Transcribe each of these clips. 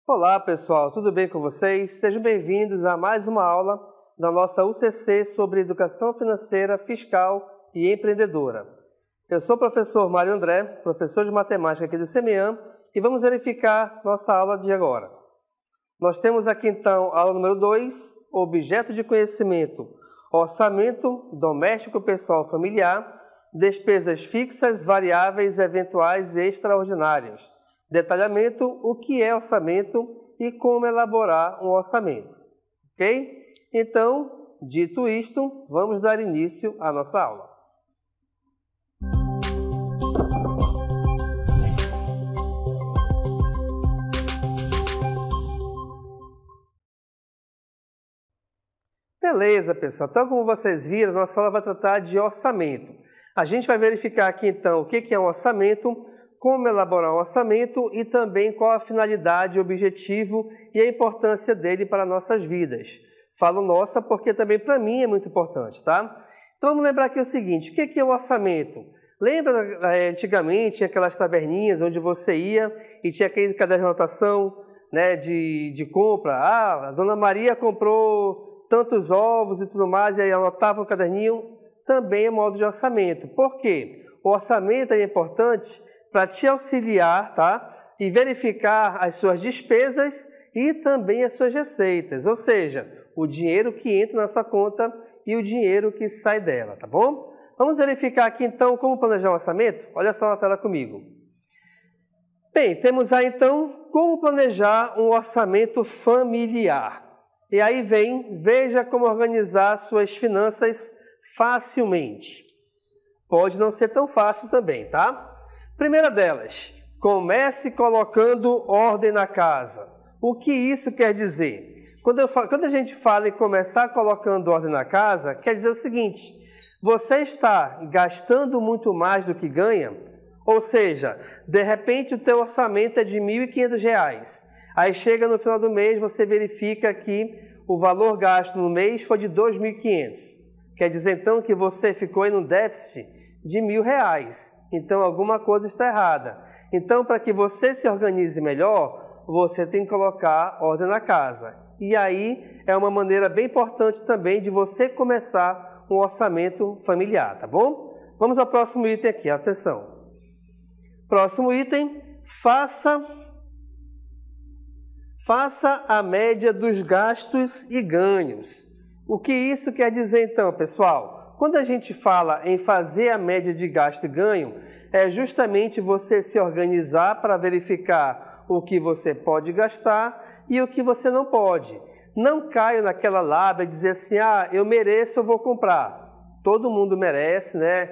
Olá pessoal, tudo bem com vocês? Sejam bem-vindos a mais uma aula da nossa UCC sobre Educação Financeira, Fiscal e Empreendedora. Eu sou o professor Mário André, professor de Matemática aqui do CEMEAM, e vamos verificar nossa aula de agora. Nós temos aqui então a aula número 2, objeto de conhecimento, orçamento doméstico pessoal familiar, despesas fixas, variáveis, eventuais e extraordinárias. Detalhamento, o que é orçamento e como elaborar um orçamento, ok? Então, dito isto, vamos dar início à nossa aula. Beleza, pessoal. Então, como vocês viram, nossa aula vai tratar de orçamento. A gente vai verificar aqui, então, o que é um orçamento, como elaborar um orçamento e também qual a finalidade, o objetivo e a importância dele para nossas vidas. Falo nossa porque também para mim é muito importante, tá? Então vamos lembrar aqui o seguinte, o que é o orçamento? Lembra antigamente tinha aquelas taberninhas onde você ia e tinha aquele caderno de anotação, né, de compra? Ah, a Dona Maria comprou tantos ovos e tudo mais, e aí anotava o caderninho, também é modo de orçamento. Por quê? O orçamento é importante para te auxiliar, tá? E verificar as suas despesas e também as suas receitas, ou seja, o dinheiro que entra na sua conta e o dinheiro que sai dela, tá bom? Vamos verificar aqui então como planejar um orçamento? Olha só na tela comigo. Bem, temos aí então como planejar um orçamento familiar. E aí veja como organizar suas finanças facilmente. Pode não ser tão fácil também, tá? Primeira delas, comece colocando ordem na casa. O que isso quer dizer? Quando a gente fala em começar colocando ordem na casa, quer dizer o seguinte, você está gastando muito mais do que ganha, ou seja, de repente o teu orçamento é de R$ 1.500, aí chega no final do mês, você verifica que o valor gasto no mês foi de R$ 2.500, quer dizer então que você ficou aí no déficit de R$ 1.000. Então, alguma coisa está errada. Então, para que você se organize melhor, você tem que colocar ordem na casa. E aí, é uma maneira bem importante também de você começar um orçamento familiar, tá bom? Vamos ao próximo item aqui, atenção. Próximo item, faça a média dos gastos e ganhos. O que isso quer dizer então, pessoal? Quando a gente fala em fazer a média de gasto e ganho, é justamente você se organizar para verificar o que você pode gastar e o que você não pode. Não caia naquela lábia de dizer assim, ah, eu mereço, eu vou comprar. Todo mundo merece, né?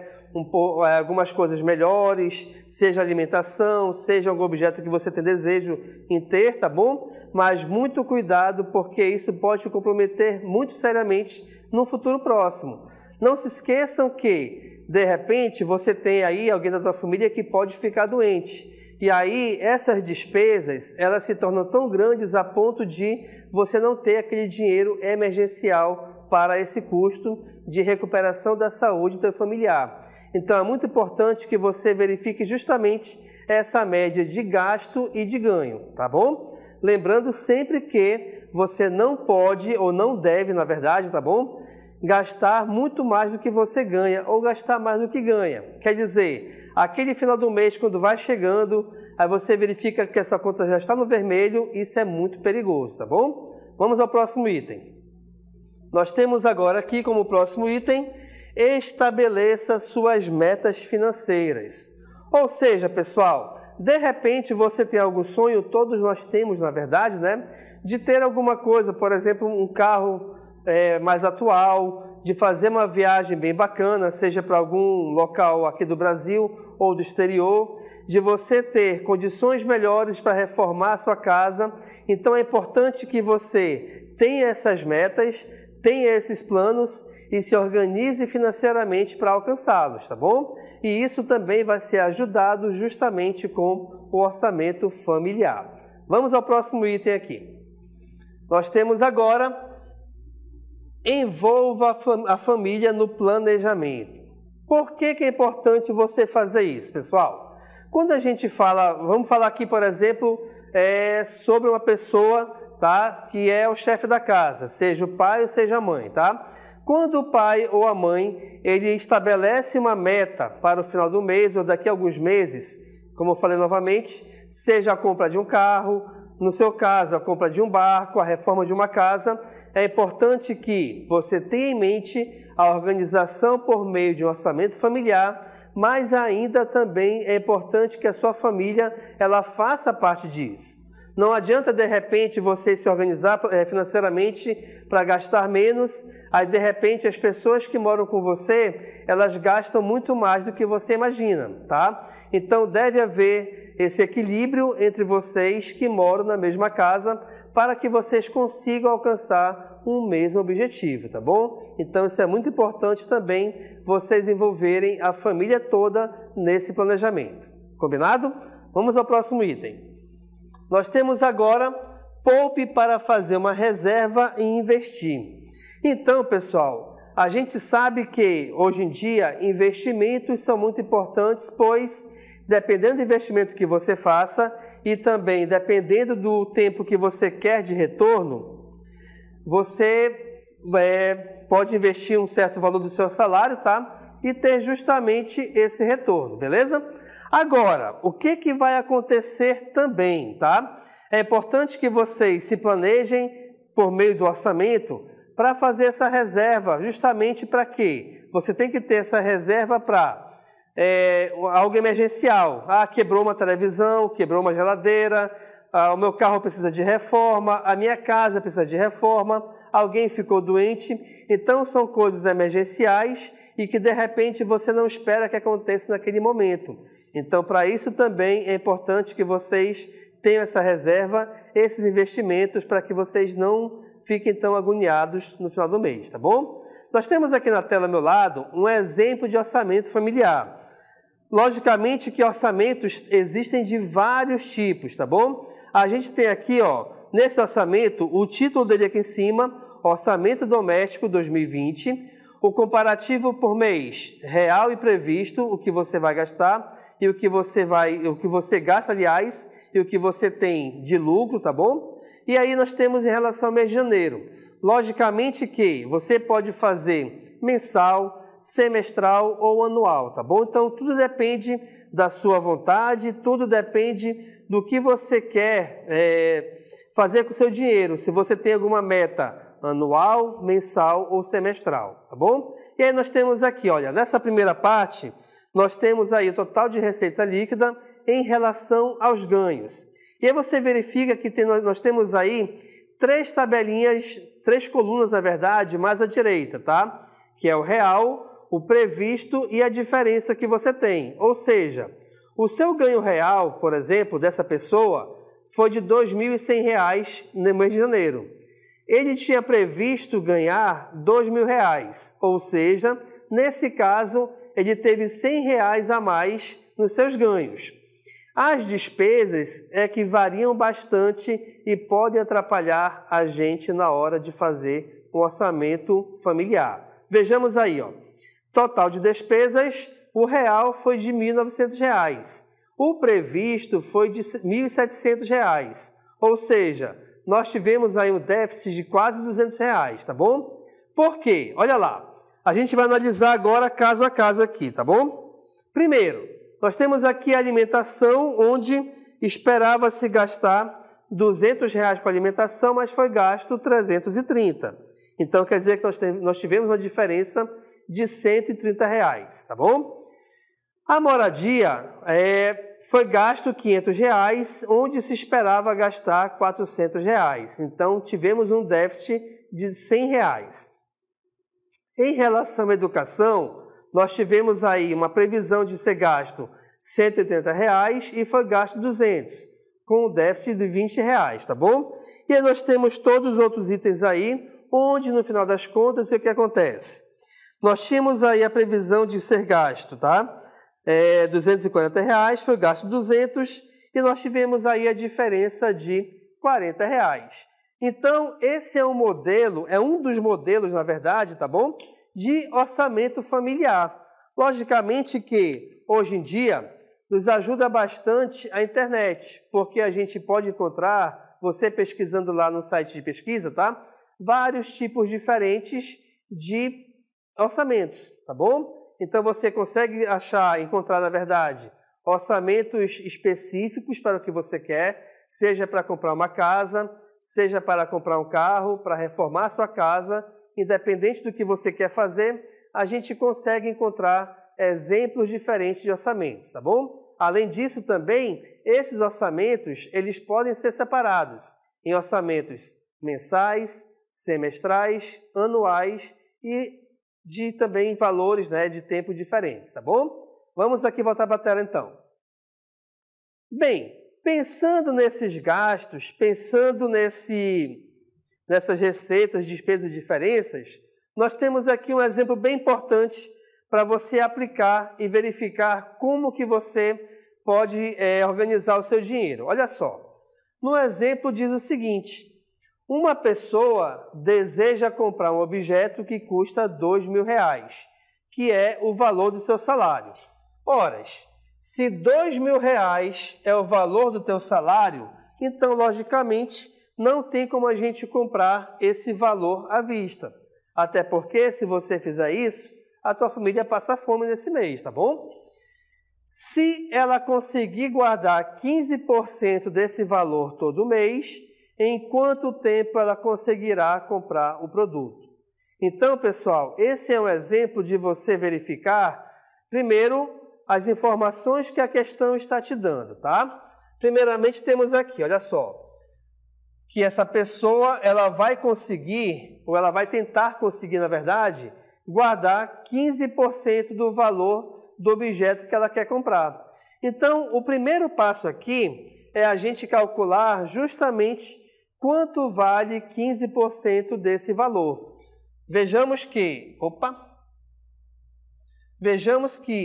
Algumas coisas melhores, seja alimentação, seja algum objeto que você tem desejo em ter, tá bom? Mas muito cuidado, porque isso pode te comprometer muito seriamente no futuro próximo. Não se esqueçam que, de repente, você tem aí alguém da sua família que pode ficar doente. E aí, essas despesas, elas se tornam tão grandes a ponto de você não ter aquele dinheiro emergencial para esse custo de recuperação da saúde do seu familiar. Então, é muito importante que você verifique justamente essa média de gasto e de ganho, tá bom? Lembrando sempre que você não pode, ou não deve, na verdade, tá bom? Gastar muito mais do que você ganha ou gastar mais do que ganha. Quer dizer, aquele final do mês, quando vai chegando, aí você verifica que a sua conta já está no vermelho, isso é muito perigoso, tá bom? Vamos ao próximo item. Nós temos agora aqui como próximo item, estabeleça suas metas financeiras. Ou seja, pessoal, de repente você tem algum sonho, todos nós temos, na verdade, né? De ter alguma coisa, por exemplo, um carro mais atual, de fazer uma viagem bem bacana, seja para algum local aqui do Brasil ou do exterior, de você ter condições melhores para reformar a sua casa. Então é importante que você tenha essas metas, tenha esses planos e se organize financeiramente para alcançá-los, tá bom? E isso também vai ser ajudado justamente com o orçamento familiar. Vamos ao próximo item aqui. Nós temos agora, envolva a família no planejamento. Por que é importante você fazer isso, pessoal? Quando a gente fala, vamos falar aqui, por exemplo, sobre uma pessoa, tá, que é o chefe da casa, seja o pai ou seja a mãe, tá? Quando o pai ou a mãe, ele estabelece uma meta para o final do mês ou daqui a alguns meses, como eu falei novamente, seja a compra de um carro, no seu caso, a compra de um barco, a reforma de uma casa, é importante que você tenha em mente a organização por meio de um orçamento familiar, mas ainda também é importante que a sua família ela faça parte disso. Não adianta, de repente, você se organizar financeiramente para gastar menos, aí, de repente, as pessoas que moram com você, elas gastam muito mais do que você imagina, tá? Então, deve haver esse equilíbrio entre vocês que moram na mesma casa para que vocês consigam alcançar um mesmo objetivo, tá bom? Então, isso é muito importante também, vocês envolverem a família toda nesse planejamento. Combinado? Vamos ao próximo item. Nós temos agora, poupe para fazer uma reserva e investir. Então, pessoal, a gente sabe que, hoje em dia, investimentos são muito importantes, pois, dependendo do investimento que você faça e também dependendo do tempo que você quer de retorno, você pode investir um certo valor do seu salário, tá? E ter justamente esse retorno, beleza? Agora, o que vai acontecer também, tá? É importante que vocês se planejem por meio do orçamento para fazer essa reserva, justamente para quê? Você tem que ter essa reserva para algo emergencial. Ah, quebrou uma televisão, quebrou uma geladeira, o meu carro precisa de reforma, a minha casa precisa de reforma, alguém ficou doente. Então, são coisas emergenciais e que, de repente, você não espera que aconteça naquele momento. Então, para isso também é importante que vocês tenham essa reserva, esses investimentos, para que vocês não fiquem tão agoniados no final do mês, tá bom? Nós temos aqui na tela ao meu lado um exemplo de orçamento familiar. Logicamente que orçamentos existem de vários tipos, tá bom? A gente tem aqui, ó, nesse orçamento, o título dele aqui em cima, Orçamento Doméstico 2020, o comparativo por mês, real e previsto, o que você vai gastar e o que você gasta, aliás, e o que você tem de lucro, tá bom? E aí nós temos em relação ao mês de janeiro. Logicamente que você pode fazer mensal, semestral ou anual, tá bom? Então, tudo depende da sua vontade, tudo depende do que você quer fazer com o seu dinheiro. Se você tem alguma meta anual, mensal ou semestral, tá bom? E aí nós temos aqui, olha, nessa primeira parte, nós temos aí o total de receita líquida em relação aos ganhos. E aí você verifica que nós temos aí três tabelinhas, três colunas, na verdade, mais à direita, tá? Que é o real, o previsto e a diferença que você tem. Ou seja, o seu ganho real, por exemplo, dessa pessoa, foi de R$ 2.100 no mês de janeiro. Ele tinha previsto ganhar R$ 2.000, ou seja, nesse caso, ele teve R$ 100 a mais nos seus ganhos. As despesas que variam bastante e podem atrapalhar a gente na hora de fazer um orçamento familiar. Vejamos aí, ó. Total de despesas, o real foi de R$ 1.900. O previsto foi de R$ 1.700. Ou seja, nós tivemos aí um déficit de quase R$ 200, tá bom? Por quê? Olha lá. A gente vai analisar agora caso a caso aqui, tá bom? Primeiro, nós temos aqui a alimentação, onde esperava-se gastar R$ 200 com alimentação, mas foi gasto 330. Então, quer dizer que nós tivemos uma diferença de R$ 130, tá bom? A moradia foi gasto R$ 500, onde se esperava gastar R$ 400. Então, tivemos um déficit de R$ 100. Em relação à educação, nós tivemos aí uma previsão de ser gasto R$ 180 e foi gasto R$ 200, com um déficit de R$ 20, tá bom? E aí nós temos todos os outros itens aí, onde no final das contas o que acontece? Nós tínhamos aí a previsão de ser gasto, tá? R$240, foi gasto 200 e nós tivemos aí a diferença de R$40. Então, esse é um modelo, é um dos modelos, na verdade, tá bom? De orçamento familiar. Logicamente que, hoje em dia, nos ajuda bastante a internet, porque a gente pode encontrar, você pesquisando lá no site de pesquisa, tá? Vários tipos diferentes de orçamentos, tá bom? Então você consegue encontrar, na verdade, orçamentos específicos para o que você quer, seja para comprar uma casa, seja para comprar um carro, para reformar a sua casa, independente do que você quer fazer, a gente consegue encontrar exemplos diferentes de orçamentos, tá bom? Além disso também, esses orçamentos, eles podem ser separados em orçamentos mensais, semestrais, anuais e de também valores, né, de tempo diferentes, tá bom? Vamos aqui voltar para a tela então. Bem, pensando nesses gastos, pensando nessas receitas, despesas e diferenças, nós temos aqui um exemplo bem importante para você aplicar e verificar como que você pode organizar o seu dinheiro. Olha só, no exemplo diz o seguinte: uma pessoa deseja comprar um objeto que custa R$2.000, que é o valor do seu salário. Ora, se R$2.000 é o valor do teu salário, então, logicamente, não tem como a gente comprar esse valor à vista. Até porque, se você fizer isso, a tua família passa fome nesse mês, tá bom? Se ela conseguir guardar 15% desse valor todo mês, em quanto tempo ela conseguirá comprar o produto? Então, pessoal, esse é um exemplo de você verificar, primeiro, as informações que a questão está te dando, tá? Primeiramente, temos aqui, olha só, que essa pessoa, ela vai conseguir, ou ela vai tentar conseguir, na verdade, guardar 15% do valor do objeto que ela quer comprar. Então, o primeiro passo aqui é a gente calcular justamente quanto vale 15% desse valor. Vejamos que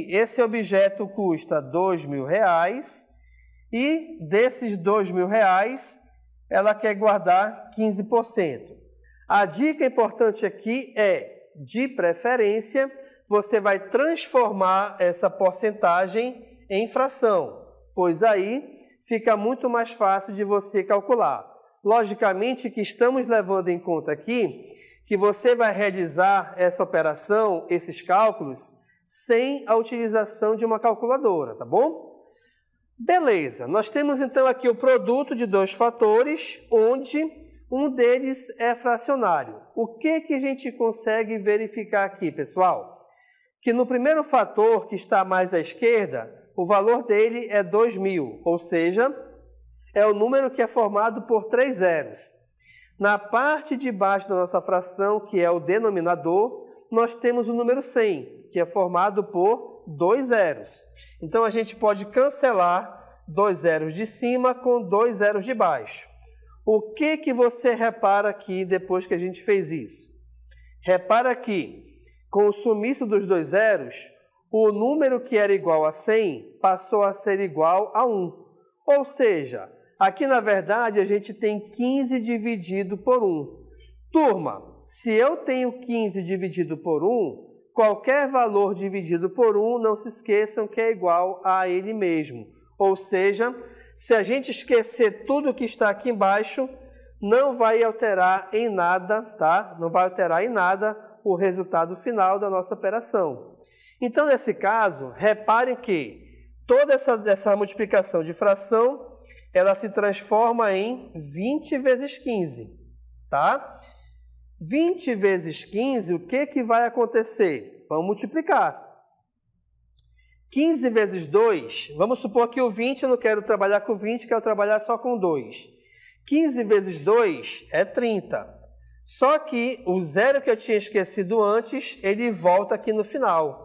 esse objeto custa R$2.000 e desses R$2.000 ela quer guardar 15%. A dica importante aqui é, de preferência, você vai transformar essa porcentagem em fração, pois aí fica muito mais fácil de você calcular. Logicamente que estamos levando em conta aqui que você vai realizar essa operação, esses cálculos, sem a utilização de uma calculadora, tá bom? Beleza, nós temos então aqui o produto de dois fatores, onde um deles é fracionário. O que a gente consegue verificar aqui, pessoal? Que no primeiro fator, que está mais à esquerda, o valor dele é 2.000, ou seja, é o número que é formado por 3 zeros. Na parte de baixo da nossa fração, que é o denominador, nós temos o número 100, que é formado por 2 zeros. Então, a gente pode cancelar 2 zeros de cima com 2 zeros de baixo. O que você repara aqui depois que a gente fez isso? Repara que, com o sumiço dos 2 zeros, o número que era igual a 100 passou a ser igual a 1. Ou seja, aqui na verdade a gente tem 15 dividido por 1. Turma, se eu tenho 15 dividido por 1, qualquer valor dividido por 1, não se esqueçam que é igual a ele mesmo. Ou seja, se a gente esquecer tudo que está aqui embaixo, não vai alterar em nada, tá? Não vai alterar em nada o resultado final da nossa operação. Então, nesse caso, reparem que toda essa multiplicação de fração, ela se transforma em 20 vezes 15, tá? 20 vezes 15, o que vai acontecer? Vamos multiplicar. 15 vezes 2, vamos supor que o 20 eu não quero trabalhar com 20, quero trabalhar só com 2. 15 vezes 2 é 30. Só que o zero que eu tinha esquecido antes, ele volta aqui no final.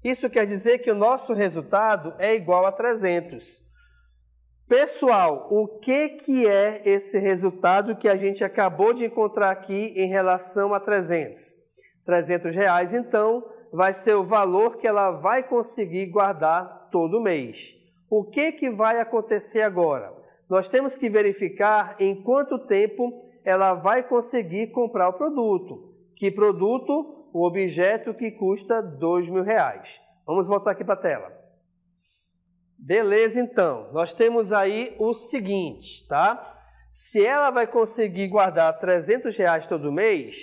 Isso quer dizer que o nosso resultado é igual a 300. Pessoal, o que é esse resultado que a gente acabou de encontrar aqui em relação a 300? R$300, então, vai ser o valor que ela vai conseguir guardar todo mês. O que vai acontecer agora? Nós temos que verificar em quanto tempo ela vai conseguir comprar o produto. Que produto? O objeto que custa R$2.000. Vamos voltar aqui para a tela. Beleza, então. Nós temos aí o seguinte, tá? Se ela vai conseguir guardar R$300 todo mês,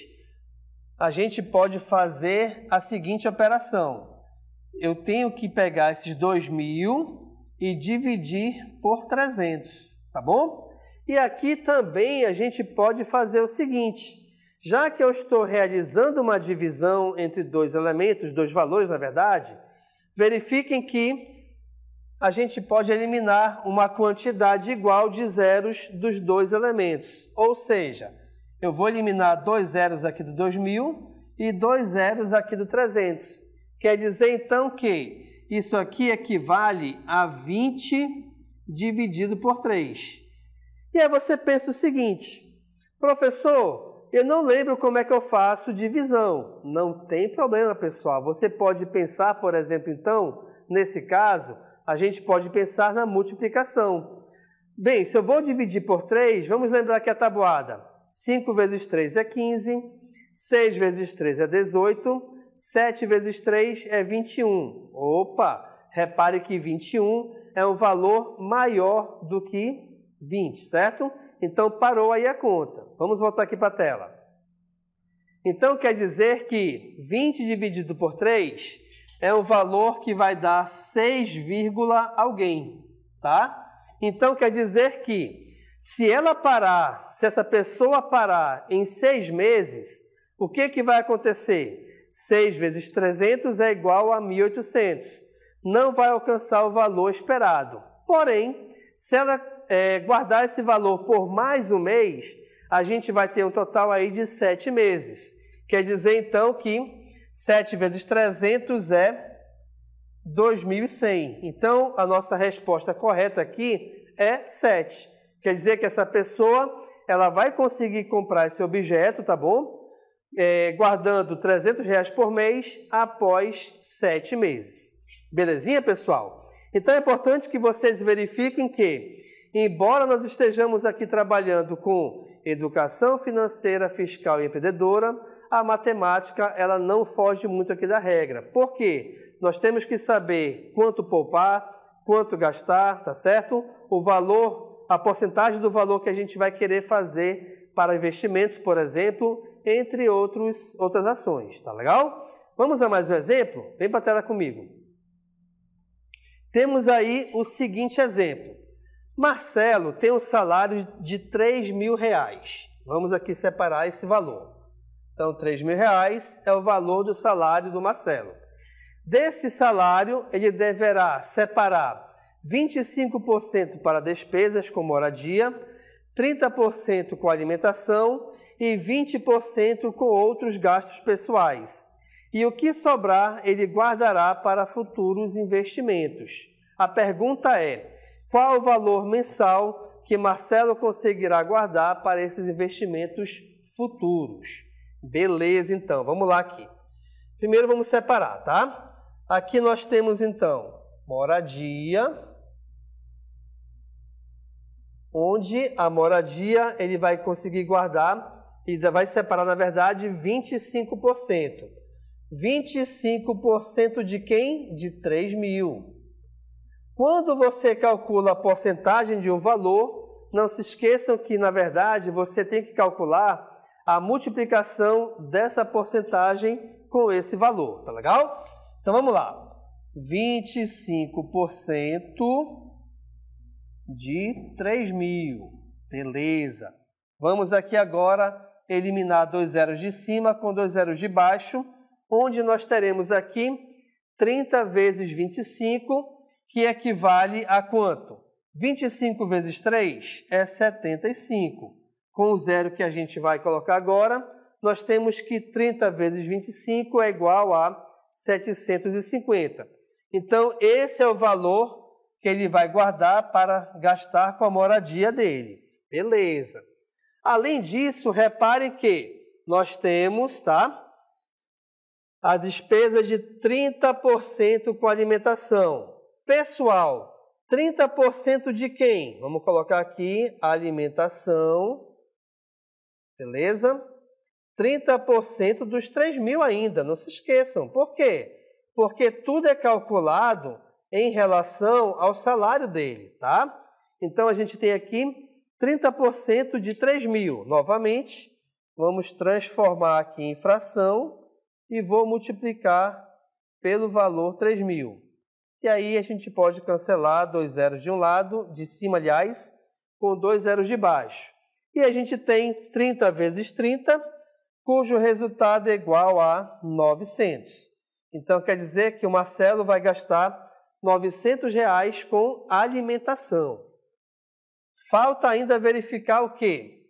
a gente pode fazer a seguinte operação. Eu tenho que pegar esses 2.000 e dividir por 300, tá bom? E aqui também a gente pode fazer o seguinte. Já que eu estou realizando uma divisão entre dois elementos, dois valores, na verdade, verifiquem que a gente pode eliminar uma quantidade igual de zeros dos dois elementos. Ou seja, eu vou eliminar 2 zeros aqui do 2.000 e 2 zeros aqui do 300. Quer dizer, então, que isso aqui equivale a 20 dividido por 3. E aí você pensa o seguinte, professor, eu não lembro como é que eu faço divisão. Não tem problema, pessoal. Você pode pensar, por exemplo, então, nesse caso, a gente pode pensar na multiplicação. Bem, se eu vou dividir por 3, vamos lembrar que a tabuada. 5 vezes 3 é 15, 6 vezes 3 é 18, 7 vezes 3 é 21. Opa, repare que 21 é um valor maior do que 20, certo? Então, parou aí a conta. Vamos voltar aqui para a tela. Então, quer dizer que 20 dividido por 3 é um valor que vai dar 6, alguém, tá? Então, quer dizer que se essa pessoa parar em 6 meses, o que vai acontecer? 6 vezes 300 é igual a 1.800. Não vai alcançar o valor esperado. Porém, se ela guardar esse valor por mais um mês, a gente vai ter um total aí de 7 meses. Quer dizer, então, que 7 vezes 300 é 2.100. Então, a nossa resposta correta aqui é 7. Quer dizer que essa pessoa ela vai conseguir comprar esse objeto, tá bom? Guardando R$300 por mês após 7 meses. Belezinha, pessoal? Então, é importante que vocês verifiquem que, embora nós estejamos aqui trabalhando com educação financeira, fiscal e empreendedora, a matemática ela não foge muito aqui da regra. Por quê? Nós temos que saber quanto poupar, quanto gastar, tá certo? O valor, a porcentagem do valor que a gente vai querer fazer para investimentos, por exemplo, entre outras ações, tá legal? Vamos a mais um exemplo? Vem para a tela comigo. Temos aí o seguinte exemplo. Marcelo tem um salário de R$3.000. Vamos aqui separar esse valor. Então, R$3.000 é o valor do salário do Marcelo. Desse salário, ele deverá separar 25% para despesas com moradia, 30% com alimentação e 20% com outros gastos pessoais. E o que sobrar, ele guardará para futuros investimentos. A pergunta é, qual o valor mensal que Marcelo conseguirá guardar para esses investimentos futuros? Beleza, então, vamos lá aqui. Primeiro vamos separar, tá? Aqui nós temos, então, moradia, onde a moradia ele vai conseguir guardar e vai separar, na verdade, 25%. 25% de quem? De 3.000. Quando você calcula a porcentagem de um valor, não se esqueçam que, na verdade, você tem que calcular a multiplicação dessa porcentagem com esse valor, tá legal? Então vamos lá. 25% de 3.000. Beleza. Vamos aqui agora eliminar 2 zeros de cima com 2 zeros de baixo, onde nós teremos aqui 30 vezes 25, que equivale a quanto? 25 vezes 3 é 75. Com o zero que a gente vai colocar agora, nós temos que 30 vezes 25 é igual a 750. Então, esse é o valor que ele vai guardar para gastar com a moradia dele. Beleza. Além disso, reparem que nós temos, tá, a despesa de 30% com alimentação. Pessoal, 30% de quem? Vamos colocar aqui alimentação, beleza? 30% dos 3.000 ainda, não se esqueçam. Por quê? Porque tudo é calculado em relação ao salário dele, tá? Então, a gente tem aqui 30% de 3.000. Novamente, vamos transformar aqui em fração e vou multiplicar pelo valor 3.000. E aí, a gente pode cancelar 2 zeros de um lado, de cima, aliás, com 2 zeros de baixo. E a gente tem 30 vezes 30, cujo resultado é igual a 900. Então, quer dizer que o Marcelo vai gastar R$900 com alimentação. Falta ainda verificar o quê?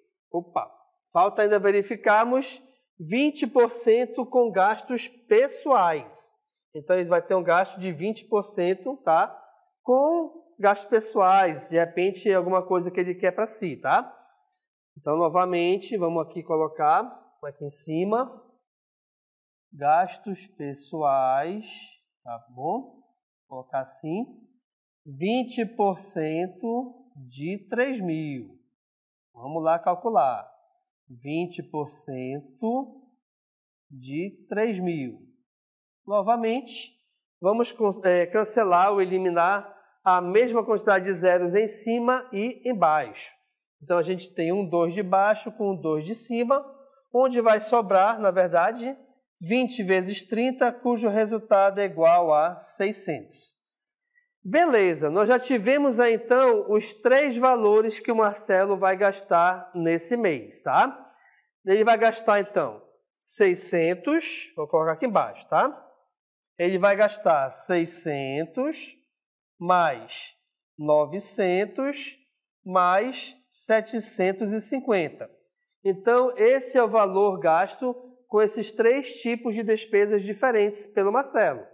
Falta ainda verificarmos 20% com gastos pessoais. Então, ele vai ter um gasto de 20%, tá? Com gastos pessoais, de repente, alguma coisa que ele quer para si, tá? Então, novamente, vamos aqui colocar, aqui em cima, gastos pessoais, tá bom? Vou colocar assim, 20% de 3.000. Vamos lá calcular. 20% de 3.000. Novamente, vamos cancelar ou eliminar a mesma quantidade de zeros em cima e embaixo. Então, a gente tem um 2 de baixo com um 2 de cima, onde vai sobrar, na verdade, 20 vezes 30, cujo resultado é igual a 600. Beleza, nós já tivemos aí, então, os 3 valores que o Marcelo vai gastar nesse mês, tá? Ele vai gastar, então, 600, vou colocar aqui embaixo, tá? Ele vai gastar 600 mais 900 mais 750. Então, esse é o valor gasto com esses 3 tipos de despesas diferentes pelo Marcelo.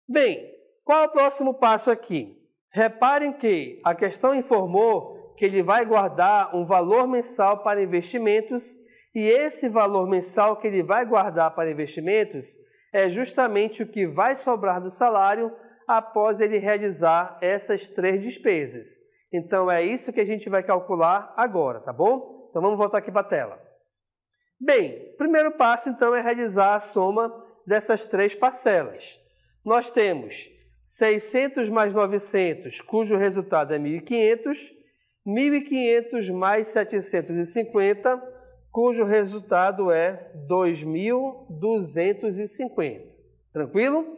Bem, qual é o próximo passo aqui? Reparem que a questão informou que ele vai guardar um valor mensal para investimentos e esse valor mensal que ele vai guardar para investimentos é justamente o que vai sobrar do salário após ele realizar essas 3 despesas. Então, é isso que a gente vai calcular agora, tá bom? Então, vamos voltar aqui para a tela. Bem, o primeiro passo, então, é realizar a soma dessas 3 parcelas. Nós temos 600 mais 900, cujo resultado é 1.500, 1.500 mais 750, cujo resultado é 2.250. Tranquilo?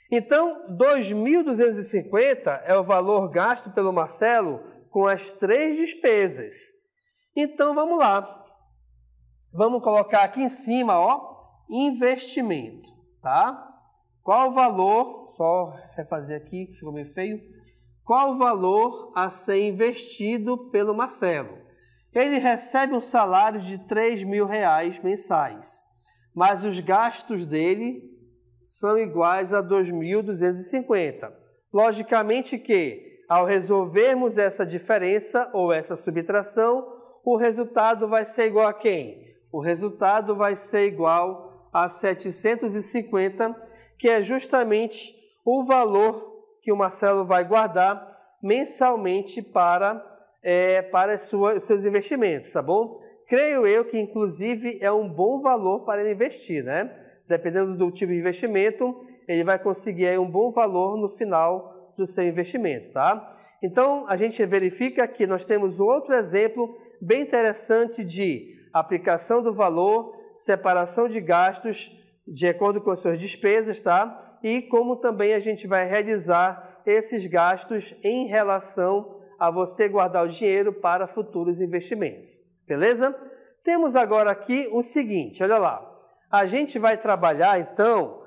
Então, 2.250 é o valor gasto pelo Marcelo com as 3 despesas. Então, vamos lá. Vamos colocar aqui em cima, ó, investimento, tá? Qual o valor, só refazer aqui, que ficou meio feio. Qual o valor a ser investido pelo Marcelo? Ele recebe um salário de R$3.000 mensais, mas os gastos dele são iguais a 2.250. Logicamente que, ao resolvermos essa diferença ou essa subtração, o resultado vai ser igual a quem? O resultado vai ser igual a 750, que é justamente o valor que o Marcelo vai guardar mensalmente para os seus investimentos, tá bom? Creio eu que, inclusive, é um bom valor para ele investir, né? Dependendo do tipo de investimento, ele vai conseguir aí um bom valor no final do seu investimento, tá? Então, a gente verifica que nós temos outro exemplo bem interessante de aplicação do valor, separação de gastos de acordo com as suas despesas, tá? E como também a gente vai realizar esses gastos em relação a você guardar o dinheiro para futuros investimentos, beleza? Temos agora aqui o seguinte, olha lá. A gente vai trabalhar, então,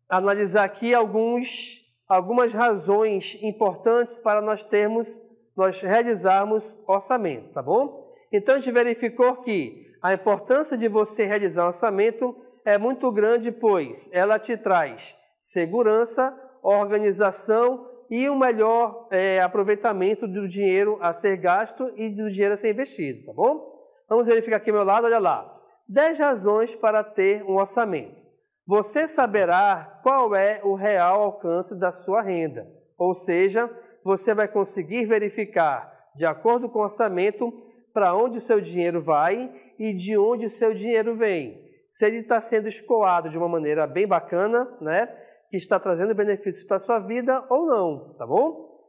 analisar aqui algumas razões importantes para nós realizarmos orçamento, tá bom? Então, a gente verificou que a importância de você realizar um orçamento é muito grande, pois ela te traz segurança, organização e um melhor aproveitamento do dinheiro a ser gasto e do dinheiro a ser investido, tá bom? Vamos verificar aqui ao meu lado, olha lá. 10 razões para ter um orçamento. Você saberá qual é o real alcance da sua renda, ou seja, você vai conseguir verificar, de acordo com o orçamento, para onde seu dinheiro vai e de onde seu dinheiro vem. Se ele está sendo escoado de uma maneira bem bacana, né, que está trazendo benefícios para a sua vida ou não, tá bom?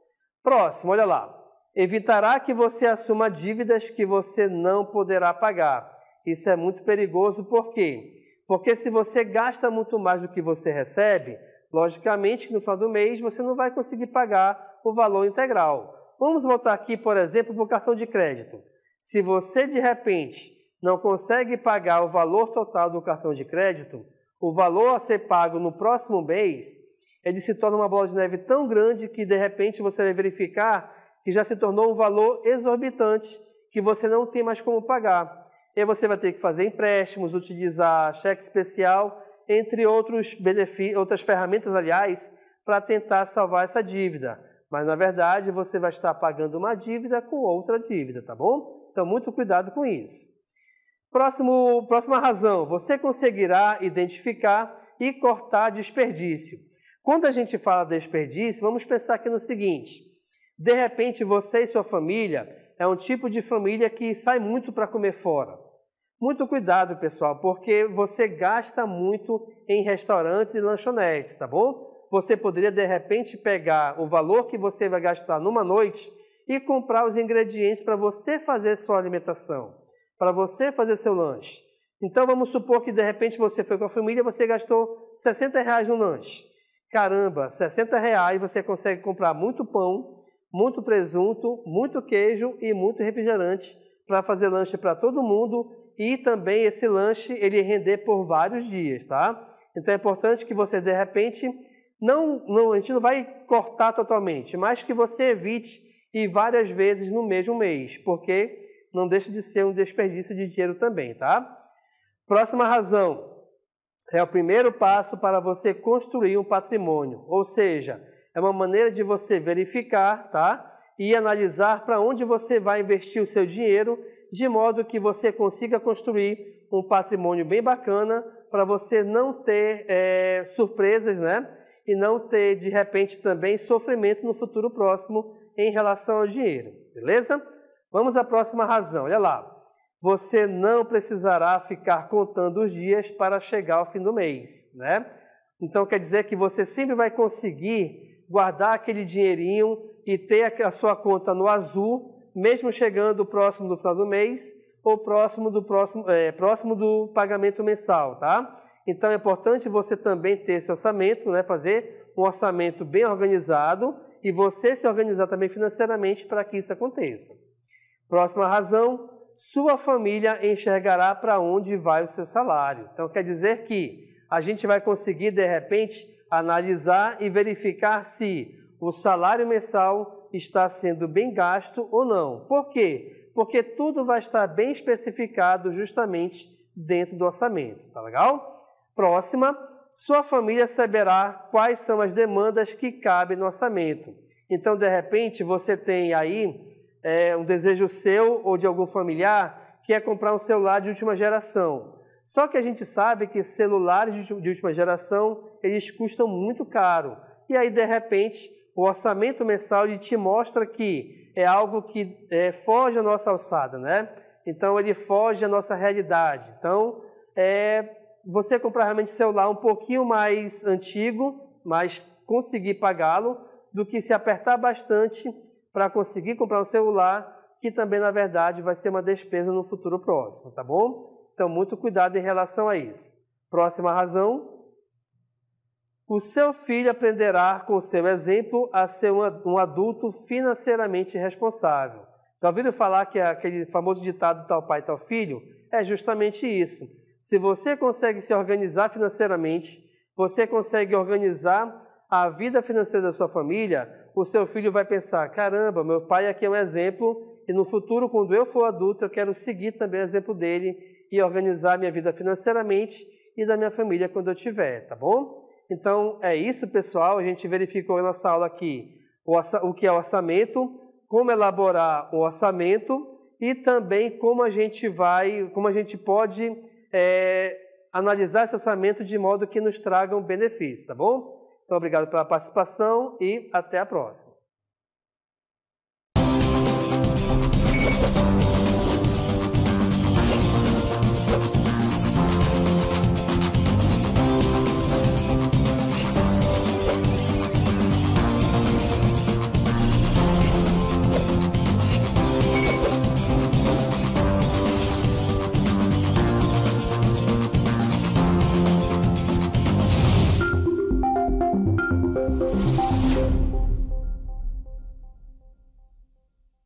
Próximo, olha lá. Evitará que você assuma dívidas que você não poderá pagar. Isso é muito perigoso, por quê? Porque se você gasta muito mais do que você recebe, logicamente que no final do mês você não vai conseguir pagar o valor integral. Vamos voltar aqui, por exemplo, para o cartão de crédito. Se você, de repente, não consegue pagar o valor total do cartão de crédito, o valor a ser pago no próximo mês, ele se torna uma bola de neve tão grande que, de repente, você vai verificar que já se tornou um valor exorbitante que você não tem mais como pagar. E aí você vai ter que fazer empréstimos, utilizar cheque especial, entre outros benefícios, outras ferramentas, aliás, para tentar salvar essa dívida. Mas, na verdade, você vai estar pagando uma dívida com outra dívida, tá bom? Então, muito cuidado com isso. Próxima razão, você conseguirá identificar e cortar desperdício. Quando a gente fala desperdício, vamos pensar aqui no seguinte. De repente, você e sua família é um tipo de família que sai muito para comer fora. Muito cuidado, pessoal, porque você gasta muito em restaurantes e lanchonetes, tá bom? Você poderia, de repente, pegar o valor que você vai gastar numa noite e comprar os ingredientes para você fazer sua alimentação, para você fazer seu lanche. Então, vamos supor que, de repente, você foi com a família e você gastou R$60 no lanche. Caramba, R$60 você consegue comprar muito pão, muito presunto, muito queijo e muito refrigerante para fazer lanche para todo mundo e também esse lanche ele render por vários dias, tá? Então é importante que você, de repente, a gente não vai cortar totalmente, mas que você evite ir várias vezes no mesmo mês, porque não deixa de ser um desperdício de dinheiro também, tá? Próxima razão, é o primeiro passo para você construir um patrimônio, ou seja, é uma maneira de você verificar, tá? E analisar para onde você vai investir o seu dinheiro, de modo que você consiga construir um patrimônio bem bacana para você não ter surpresas, né? E não ter, de repente, também sofrimento no futuro próximo em relação ao dinheiro, beleza? Vamos à próxima razão, olha lá. Você não precisará ficar contando os dias para chegar ao fim do mês, né? Então, quer dizer que você sempre vai conseguir guardar aquele dinheirinho e ter a sua conta no azul, mesmo chegando próximo do final do mês ou próximo do pagamento mensal, tá? Então, é importante você também ter esse orçamento, né? Fazer um orçamento bem organizado e você se organizar também financeiramente para que isso aconteça. Próxima razão, sua família enxergará para onde vai o seu salário. Então, quer dizer que a gente vai conseguir, de repente, analisar e verificar se o salário mensal está sendo bem gasto ou não. Por quê? Porque tudo vai estar bem especificado justamente dentro do orçamento, tá legal? Próxima, sua família saberá quais são as demandas que cabem no orçamento. Então, de repente, você tem aí um desejo seu ou de algum familiar que é comprar um celular de última geração. Só que a gente sabe que celulares de última geração, eles custam muito caro. E aí, de repente, o orçamento mensal ele te mostra que é algo que foge à nossa alçada, né? Então, ele foge à nossa realidade. Então, você comprar realmente celular um pouquinho mais antigo, mas conseguir pagá-lo, do que se apertar bastante para conseguir comprar um celular, que também, na verdade, vai ser uma despesa no futuro próximo, tá bom? Então, muito cuidado em relação a isso. Próxima razão. O seu filho aprenderá, com o seu exemplo, a ser um adulto financeiramente responsável. Já ouviram falar que aquele famoso ditado tal pai, tal filho? É justamente isso. Se você consegue se organizar financeiramente, você consegue organizar a vida financeira da sua família, o seu filho vai pensar, caramba, meu pai aqui é um exemplo e no futuro, quando eu for adulto, eu quero seguir também o exemplo dele e organizar minha vida financeiramente e da minha família quando eu tiver, tá bom? Então, é isso, pessoal. A gente verificou a nossa aula aqui o que é orçamento, como elaborar o orçamento e também como a gente pode analisar esse orçamento de modo que nos traga um benefício, tá bom? Então, obrigado pela participação e até a próxima.